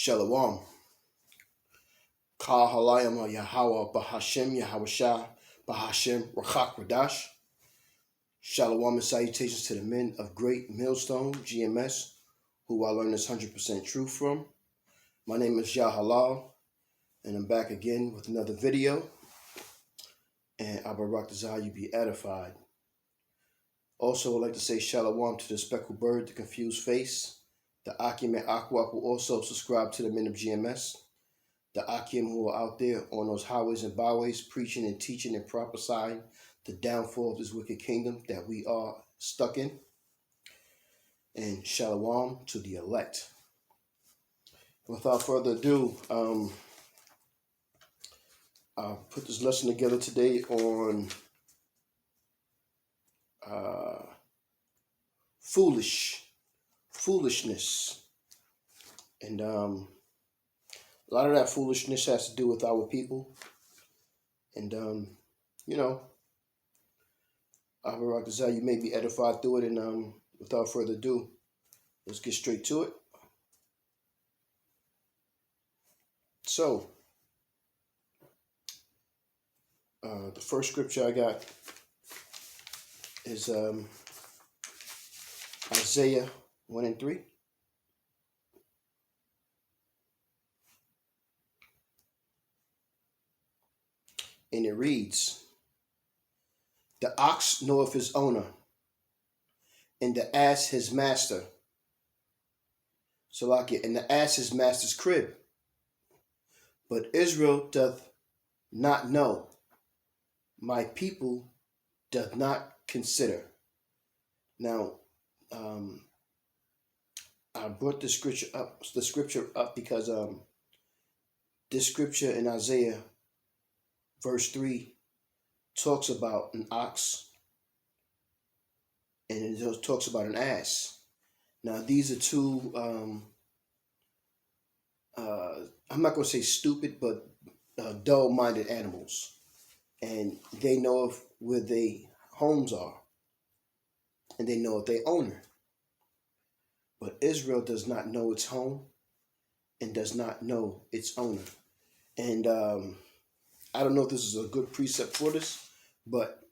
Shalom. Ka halayim Yahweh Bahashem Yahweh Bahashem Rachak Radash. Shalom and salutations to the men of Great Millstone, GMS, who I learned this 100% truth from. My name is Yah Halal, and I'm back again with another video. And Abarak desire you be edified. Also, I'd like to say shalom to the speckled bird, the confused face, the Akim and Aqua, who also subscribe to the men of GMS, the Akim who are out there on those highways and byways preaching and teaching and prophesying the downfall of this wicked kingdom that we are stuck in, and shalom to the elect. Without further ado, I'll put this lesson together today on foolishness. And a lot of that foolishness has to do with our people. And, Abarak desire you may be edified through it. And without further ado, let's get straight to it. So, the first scripture I got is Isaiah 1 and 3. And it reads, "The ox knoweth his owner, and the ass his master." So like it, and the ass his master's crib. But Israel doth not know. My people doth not consider. Now, I brought the scripture up because this scripture in Isaiah, verse 3, talks about an ox and it talks about an ass. Now, these are two, I'm not going to say stupid, but dull-minded animals. And they know of where their homes are. And they know of their owner. But Israel does not know its home and does not know its owner. And I don't know if this is a good precept for this, but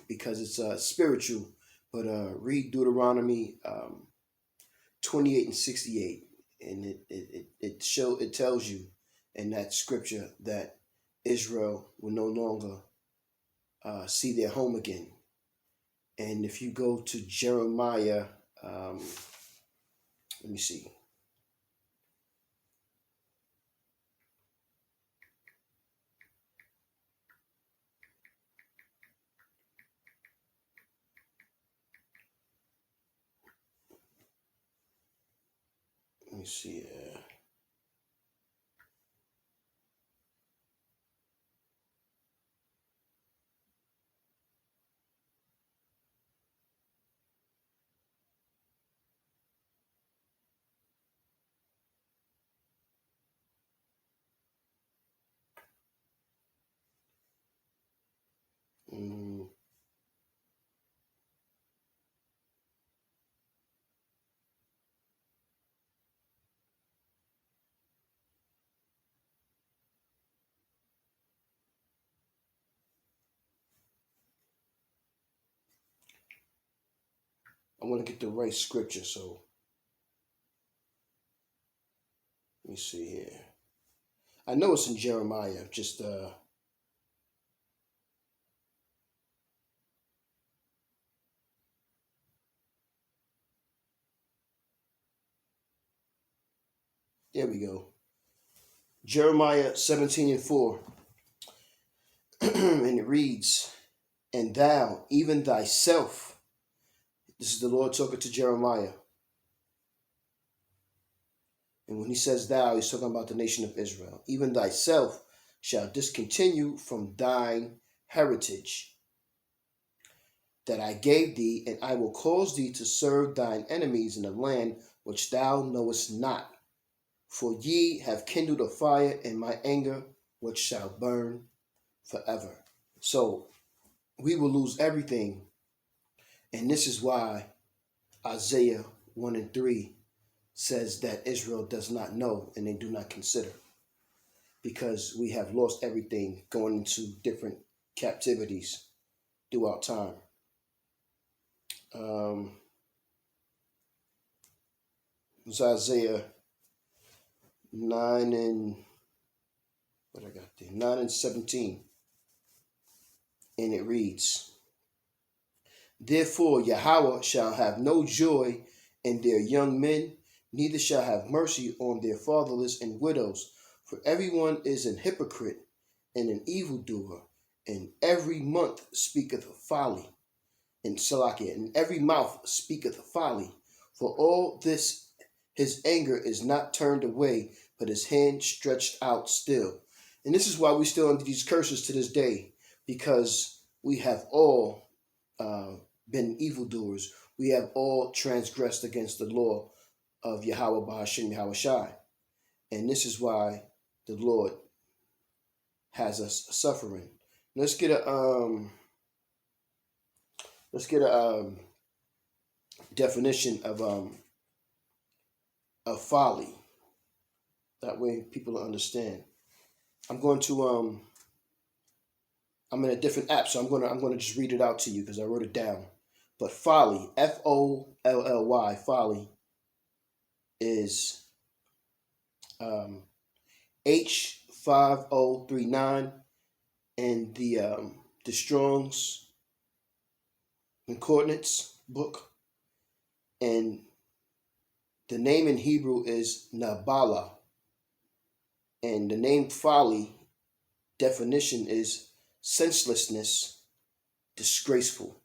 because it's spiritual. But read Deuteronomy 28 and 68, and it tells you in that scripture that Israel will no longer see their home again. And if you go to Jeremiah, let me see. Let me see. I want to get the right scripture, so let me see here. I know it's in Jeremiah, just there we go. Jeremiah 17 and 4. And it reads, "And thou, even thyself," this is the Lord talking to Jeremiah. And when he says thou, he's talking about the nation of Israel. "Even thyself shall discontinue from thine heritage that I gave thee, and I will cause thee to serve thine enemies in a land which thou knowest not. For ye have kindled a fire in my anger, which shall burn forever." So we will lose everything. And this is why Isaiah 1 and 3 says that Israel does not know and they do not consider, because we have lost everything going into different captivities throughout time. It's Isaiah 9 and what I got there, 9 and 17, and it reads, "Therefore Yahweh shall have no joy in their young men, neither shall have mercy on their fatherless and widows, for everyone is an hypocrite and an evildoer, and every month speaketh of folly, and Salakia, and every mouth speaketh of folly. For all this his anger is not turned away, but his hand stretched out still." And this is why we still under these curses to this day, because we have all been evildoers. We have all transgressed against the law of Yahweh Bahashim Yahweh Shai. And this is why the Lord has us suffering. Let's get a definition of folly. That way people will understand. I'm going to I'm in a different app, so I'm gonna just read it out to you because I wrote it down. But folly, Folly, folly is H5039 in the Strong's Concordance book, and the name in Hebrew is Nabala, and the name folly definition is senselessness, disgraceful.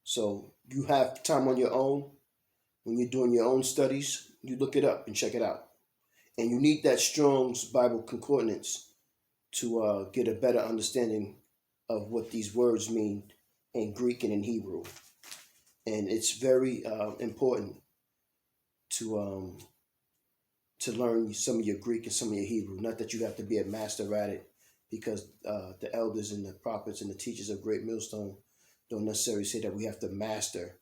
So you have time on your own. When you're doing your own studies, you look it up and check it out. And you need that Strong's Bible Concordance to get a better understanding of what these words mean in Greek and in Hebrew. And it's very important to learn some of your Greek and some of your Hebrew. Not that you have to be a master at it, because the elders and the prophets and the teachers of Great Millstone don't necessarily say that we have to master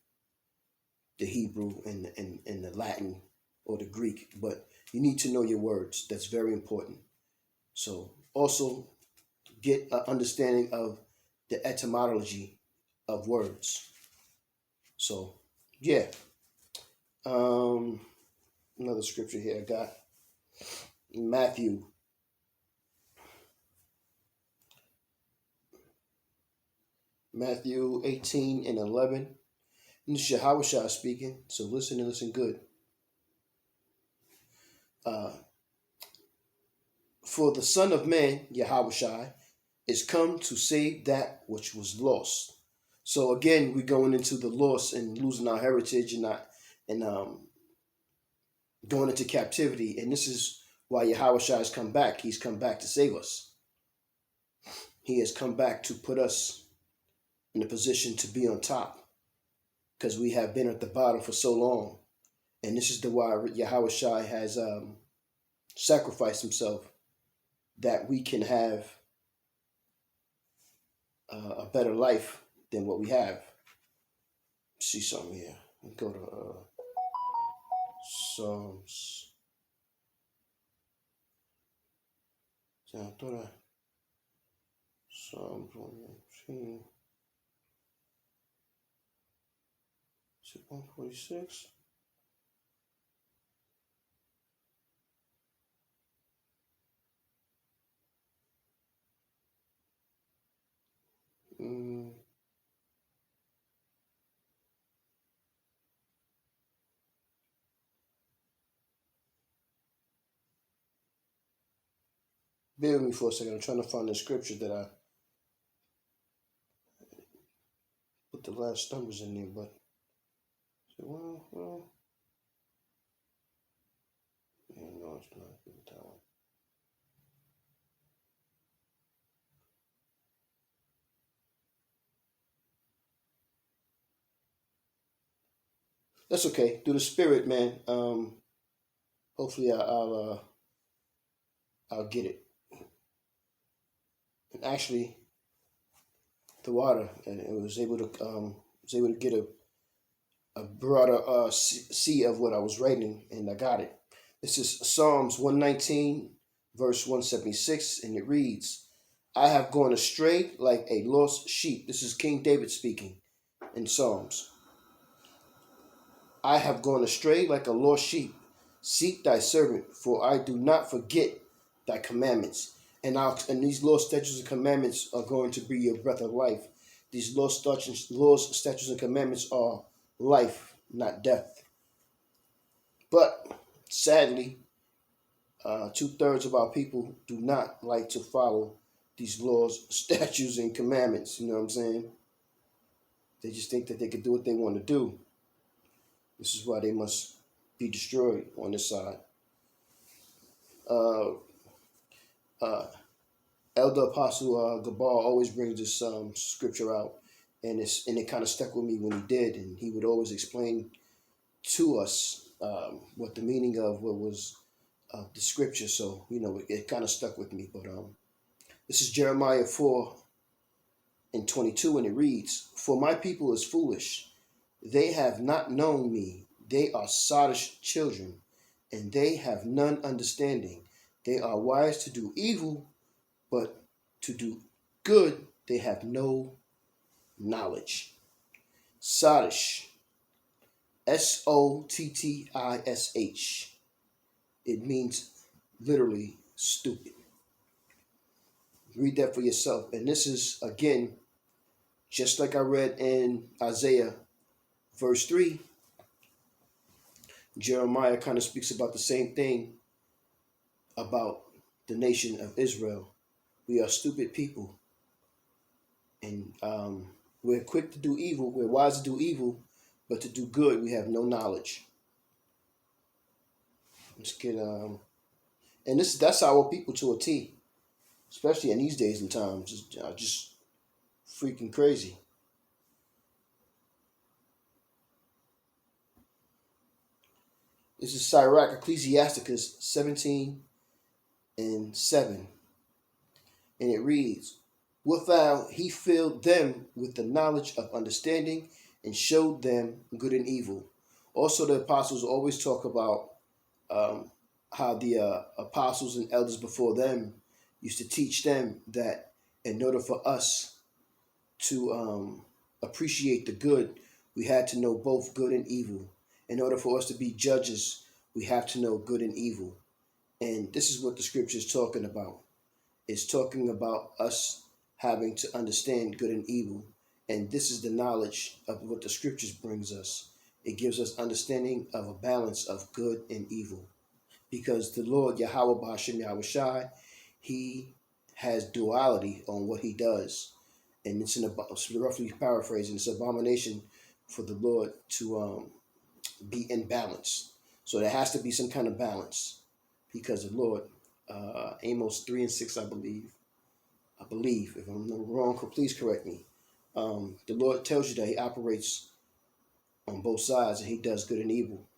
the Hebrew and the Latin or the Greek, but you need to know your words. That's very important. So also get an understanding of the etymology of words. So yeah, another scripture here I got, Matthew 18 and 11. And this is Yahweh speaking, so listen and listen good. For the Son of Man, Yahweh, is come to save that which was lost. So again, we're going into the loss and losing our heritage and going into captivity. And this is why Yahweh has come back. He's come back to save us. He has come back to put us in a position to be on top, because we have been at the bottom for so long. And this is the why Yahweh has sacrificed himself, that we can have a better life than what we have. Let's see something here. Let's go to Psalms. Psalms 119. Is it 146? Bear with me for a second. I'm trying to find the scripture that I put the last numbers in there, but well, yeah, no, it's not that one. That's okay. Through the Spirit, man. Hopefully, I'll get it. And actually, the water, and it was able to get a broader see of what I was writing, and I got it. This is Psalms 119, verse 176, and it reads, I have gone astray like a lost sheep. This is King David speaking in Psalms. I have gone astray like a lost sheep. Seek thy servant, for I do not forget thy commandments. And these laws, statutes, and commandments are going to be your breath of life. These laws, statutes, and commandments are life, not death. But sadly, 2/3 of our people do not like to follow these laws, statutes, and commandments. You know what I'm saying? They just think that they can do what they want to do. This is why they must be destroyed on this side. Uh, uh, Elder Apostle Gabar always brings this scripture out, and it kind of stuck with me when he did, and he would always explain to us what the meaning of what was the scripture. So it kind of stuck with me. But this is Jeremiah 4:22, and it reads, "For my people is foolish; they have not known me. They are sottish children, and they have none understanding. They are wise to do evil, but to do good they have no knowledge." Sottish, Sotttish. It means literally stupid. Read that for yourself. And this is, again, just like I read in Isaiah verse 3, Jeremiah kind of speaks about the same thing about the nation of Israel. We are stupid people. And we're quick to do evil. We're wise to do evil, but to do good, we have no knowledge. Let's get and that's our people to a T, especially in these days and times. Just freaking crazy. This is Sirach, Ecclesiasticus 17:7, and it reads, "Withal he filled them with the knowledge of understanding, and showed them good and evil." Also, the apostles always talk about how the apostles and elders before them used to teach them that in order for us to appreciate the good, we had to know both good and evil. In order for us to be judges, we have to know good and evil. And this is what the scripture is talking about. It's talking about us having to understand good and evil. And this is the knowledge of what the scriptures brings us. It gives us understanding of a balance of good and evil. Because the Lord, Yahweh B'Hashem Yahushai, he has duality on what he does. And it's roughly paraphrasing, it's an abomination for the Lord to be in balance. So there has to be some kind of balance. Because the Lord, Amos 3:6, I believe, if I'm wrong, please correct me. The Lord tells you that he operates on both sides and he does good and evil,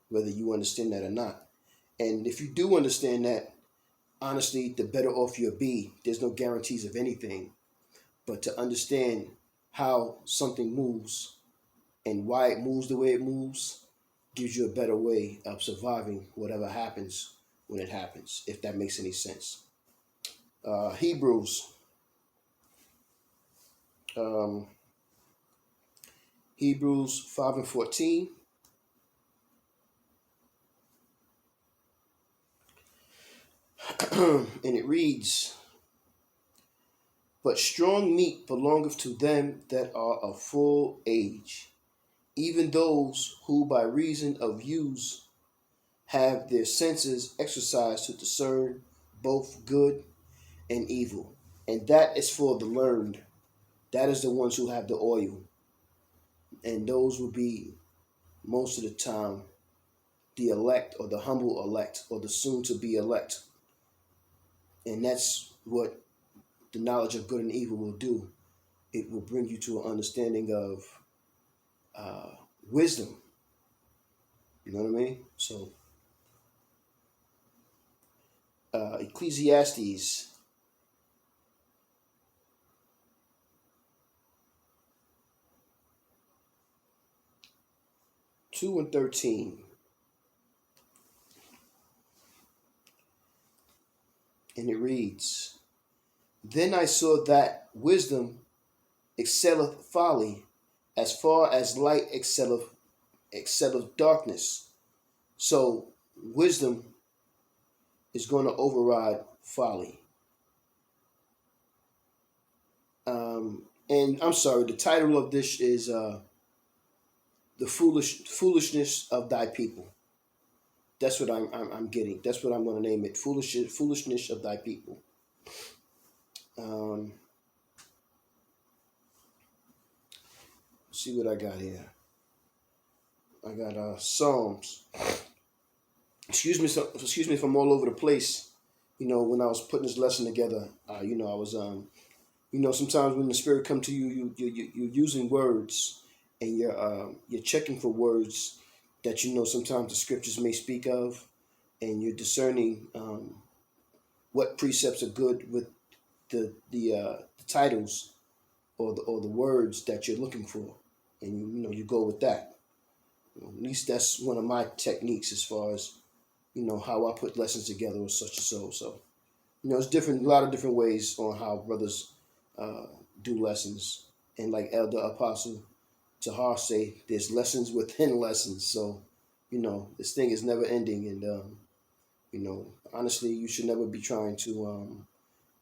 whether you understand that or not. And if you do understand that, honestly, the better off you'll be. There's no guarantees of anything, but to understand how something moves and why it moves the way it moves gives you a better way of surviving whatever happens when it happens, if that makes any sense. Hebrews 5:14. And it reads, "But strong meat belongeth to them that are of full age, even those who by reason of use have their senses exercised to discern both good and evil." And that is for the learned. That is the ones who have the oil. And those will be, most of the time, the elect or the humble elect or the soon to be elect. And that's what the knowledge of good and evil will do. It will bring you to an understanding of wisdom. You know what I mean? So, Ecclesiastes 2 and 13. And it reads, Then I saw that wisdom excelleth folly, as far as light excelleth darkness. So wisdom is going to override folly. And I'm sorry, the title of this is the foolishness of thy people. That's what I'm getting. That's what I'm going to name it. Foolishness of thy people. Let's see what I got here. I got Psalms. Excuse me if I'm all over the place. When I was putting this lesson together, I was sometimes when the Spirit come to you, you're using words, and you're checking for words that sometimes the scriptures may speak of, and you're discerning what precepts are good with the titles or the words that you're looking for, and you go with that. At least that's one of my techniques as far as how I put lessons together or such and so. So it's a lot of different ways on how brothers do lessons, and like Elder Apostle Tahar say, there's lessons within lessons. So this thing is never ending, and honestly, you should never be trying to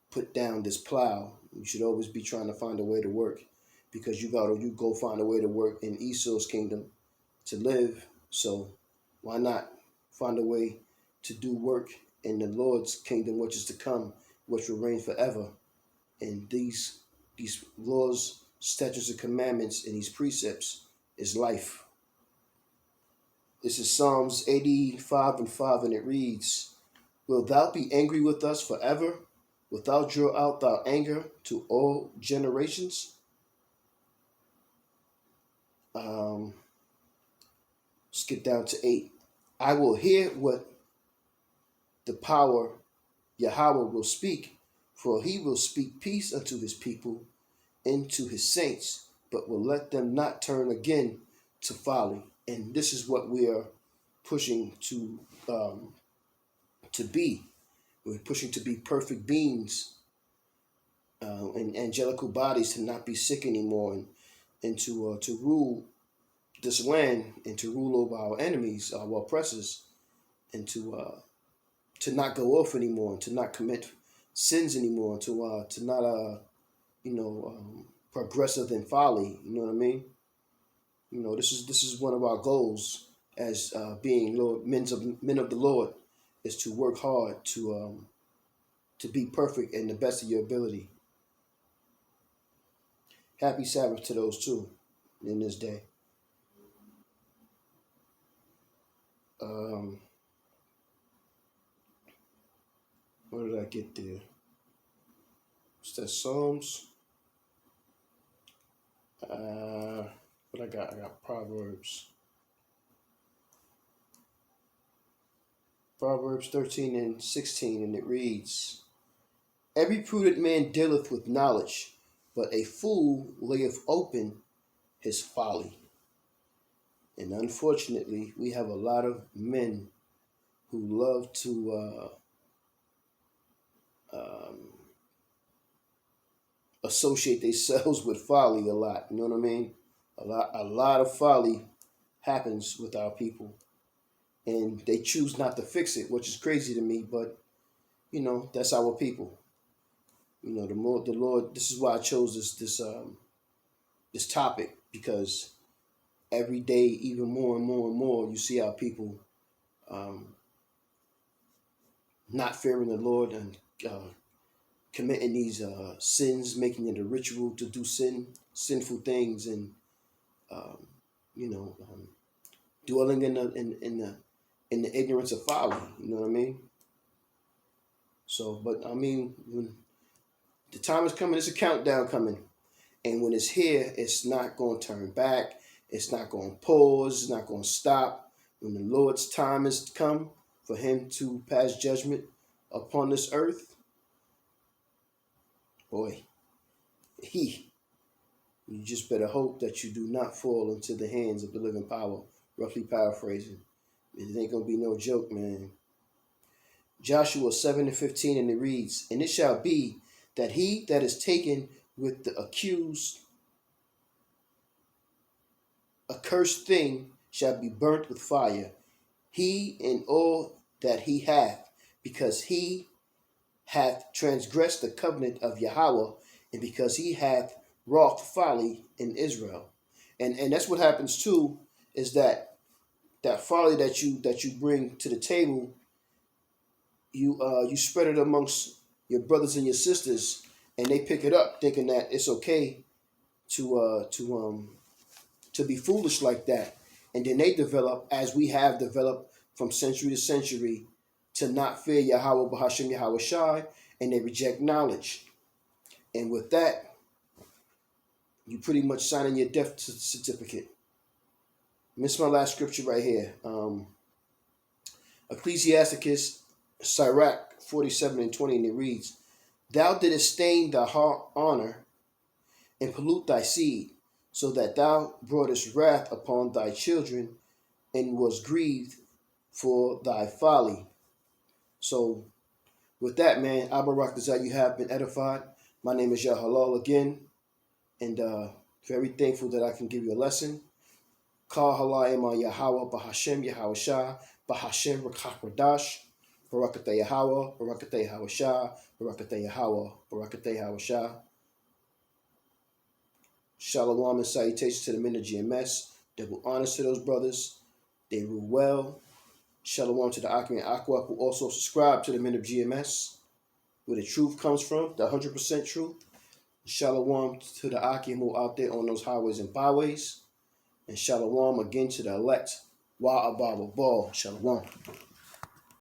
put down this plow. You should always be trying to find a way to work, because you go find a way to work in Esau's kingdom to live. So why not find a way to do work in the Lord's kingdom, which is to come, which will reign forever? And these laws, statutes, and commandments, and these precepts is life. This is Psalms 85 and 5, and it reads, Wilt thou be angry with us forever? Wilt thou draw out thy anger to all generations? Skip down to 8. I will hear what the power Yahweh will speak, for he will speak peace unto his people and to his saints, but will let them not turn again to folly. And this is what we are pushing to be. We're pushing to be perfect beings and angelical bodies, to not be sick anymore, and to rule this land, and to rule over our enemies, our oppressors, and to not go off anymore, and to not commit sins anymore, to not progressive in folly. You know what I mean? This is one of our goals as being men of the Lord, is to work hard to be perfect in the best of your ability. Happy Sabbath to those too in this day. Where did I get there? It's that Psalms. What I got Proverbs. Proverbs 13 and 16, and it reads, Every prudent man dealeth with knowledge, but a fool layeth open his folly. And unfortunately, we have a lot of men who love to associate themselves with folly a lot. You know what I mean? A lot of folly happens with our people, and they choose not to fix it, which is crazy to me. But that's our people. The Lord. This is why I chose this topic, because every day, even more and more and more, you see our people not fearing the Lord, and committing these sins, making it a ritual to do sinful things, and dwelling in the ignorance of folly. You know what I mean? So, but I mean, when the time is coming, it's a countdown coming, and when it's here, it's not going to turn back. It's not going to pause. It's not going to stop. When the Lord's time has come for him to pass judgment upon this earth, boy, you just better hope that you do not fall into the hands of the living power roughly paraphrasing. It ain't gonna be no joke, man. Joshua 7:15, and it reads, "And it shall be that he that is taken with the accused accursed thing shall be burnt with fire, he and all that he hath, because he hath transgressed the covenant of Yahweh, and because he hath wrought folly in Israel." And that's what happens too, is that folly that you bring to the table, you spread it amongst your brothers and your sisters, and they pick it up thinking that it's okay to be foolish like that, and then they develop, as we have developed from century to century, to not fear Yahweh Bahashem Yahweh Shai, and they reject knowledge. And with that, you pretty much signing your death certificate. And this is my last scripture right here. Ecclesiasticus Sirach 47:20, and it reads, "Thou didst stain thy honor and pollute thy seed, so that thou broughtest wrath upon thy children, and was grieved for thy folly." So, with that, man, Abarak Dazat, you have been edified. My name is Yahalal again, and very thankful that I can give you a lesson. Kal Halal Ema Yahweh Bahashem Yahweh Shah Bahashem Rakakwadash Barakateh Yahweh Barakateh Yahweh Shah Barakateh Yahweh Barakateh Yahweh Shah. Shalom and salutations to the men of GMS. Double honors to those brothers. They rule well. Shalom to the Akim and Aqua, who also subscribe to the men of GMS, where the truth comes from, the 100% truth. Shalom to the Akim who are out there on those highways and byways. And shalom again to the elect. Wa Abba Ball. Shalom.